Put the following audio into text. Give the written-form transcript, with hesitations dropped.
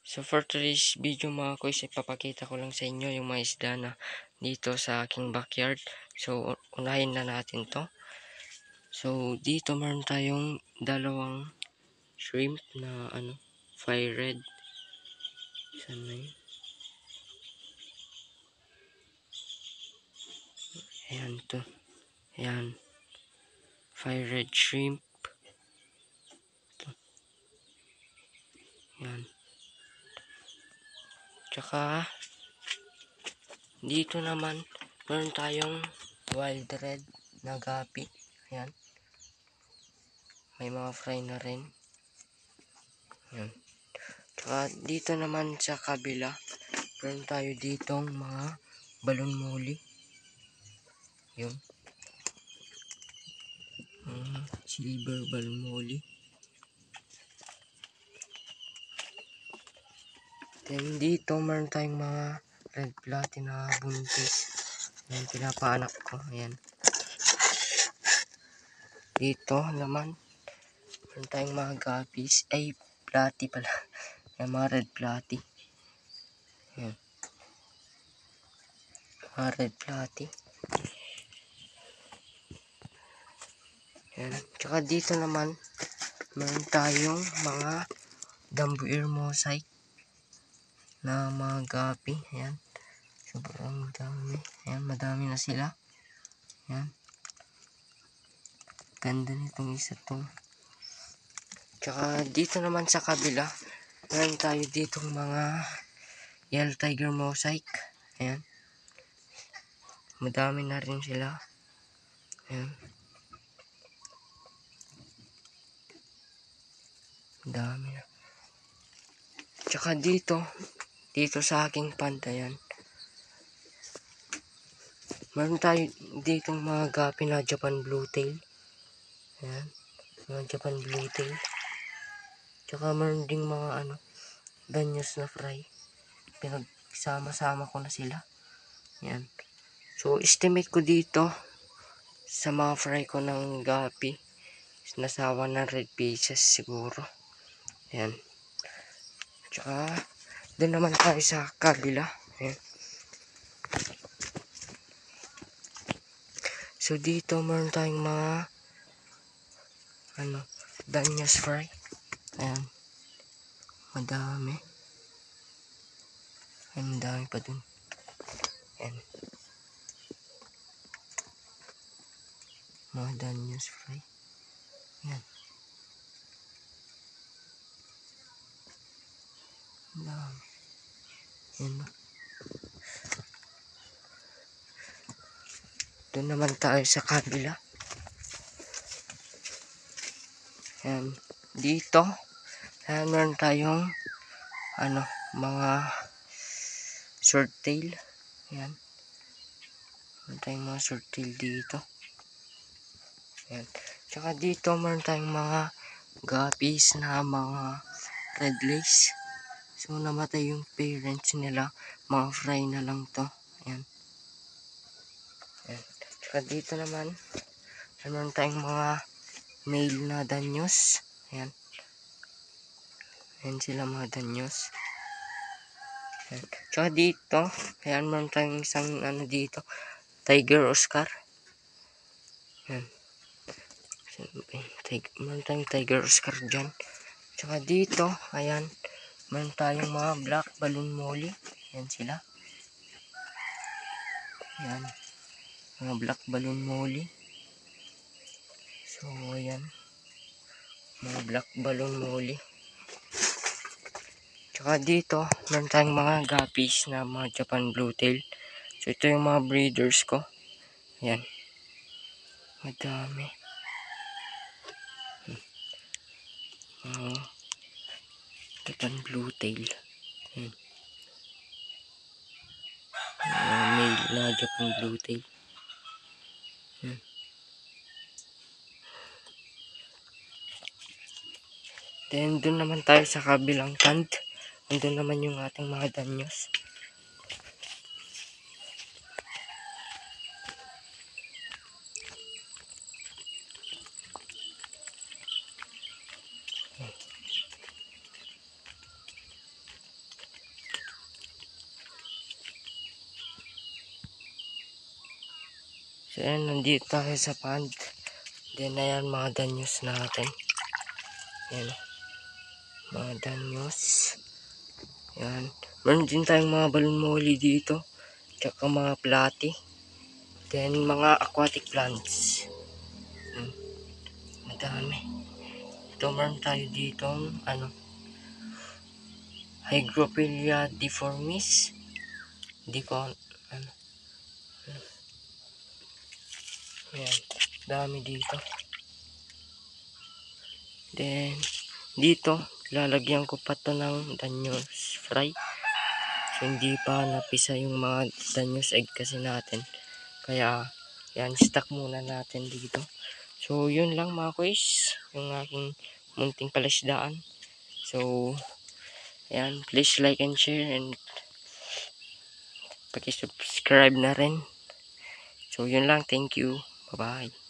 So for today's video mga kuys, ipapakita ko lang sa inyo yung mga isda na dito sa aking backyard. So unahin na natin to. So dito meron tayong dalawang shrimp na fire red. Saan na yun? Ayan to. Ayan. Fire red shrimp. Ito. Ayan. Tsaka dito naman meron tayong wild red na gapi. Ayan. May mga fry na rin. Ayan. Tsaka dito naman sa kabila, meron tayo ditong mga balon muli. Yun. Silver balon muli. Then dito meron tayong mga red platy na buntis. Ayan, pinapaanak ko. Ayan. Dito naman, meron tayong mga guppies. Ay, platy pala. Ayan, mga red platy. Ayan. Mga red platy. Ayan. Tsaka dito naman, meron tayong mga dambuir mosaic na mga gapi. Ayan. Sobrang dami. Ayan, madami na sila. Ayan. Ganda nitong isa to. Tsaka dito naman sa kabila, meron tayo ditong mga yellow tiger mosaic. Ayan. Madami na rin sila. Ayan. Dami na. Tsaka dito sa aking pantayan, meron tayo ditong mga gapi na Japan bluetail. Ayan. Mga Japan bluetail. Tsaka meron ding mga danyos na fry. Pinagsama-sama ko na sila. Ayan. So, estimate ko dito sa mga fry ko ng gapi, nasa 100 pieces siguro. Ayan. Tsaka, doon naman tayo sa kabila. Ayan. So, dito meron tayong mga danyos fry. Ayan. Madami. Ayan, madami pa dun. Ayan. Mga danyos fry. Ayan. Madami. Ayan. Doon naman tayo sa kabila. Ayan. Dito. Ayan, meron tayong mga short tail. Ayan. Meron tayong mga short tail dito. Ayan. Tsaka dito meron tayong mga guppies na mga red lace. So namatay yung parents nila. Mga fry na lang to. Ayan. Ayan. Tsaka dito naman, meron tayong mga male na danyos. Ayan. Ayan sila mga danyos. Ayan. Tsaka dito, ayan, meron tayong isang dito, Tiger Oscar. Ayan. Meron tayong Tiger Oscar dyan. Tsaka dito, ayan, meron tayong mga black balloon molly. Ayan sila. Ayan. Mga black balloon molly. So, ayan. Mga black balloon molly. Tsaka dito, meron tayong mga guppies na mga Japan bluetail. So, ito yung mga breeders ko. Ayan. Madami. Japan bluetail. Ayan. Male na Japan bluetail. Ayan. Then, dun naman tayo sa kabilang pond. Nandun naman yung ating mga danyos. So ayan, nandito tayo sa pond. Then ayan, mga danyos natin. Ayan, mga danyos. Ayan. Meron din tayong mga balon moli dito. Tsaka mga plati. Then mga aquatic plants. Madami. Ito meron tayo dito, Hygrophila deformis. Hindi ko, ayan, dami dito. Then, dito, lalagyan ko pa to ng danyos fry. So, hindi pa napisa yung mga danyos egg kasi natin. Kaya, yan, stock muna natin dito. So, yun lang mga kuys, yung aking munting palisdaan. So, ayan, please like and share and paki-subscribe na rin. So, yun lang. Thank you. Bye-bye.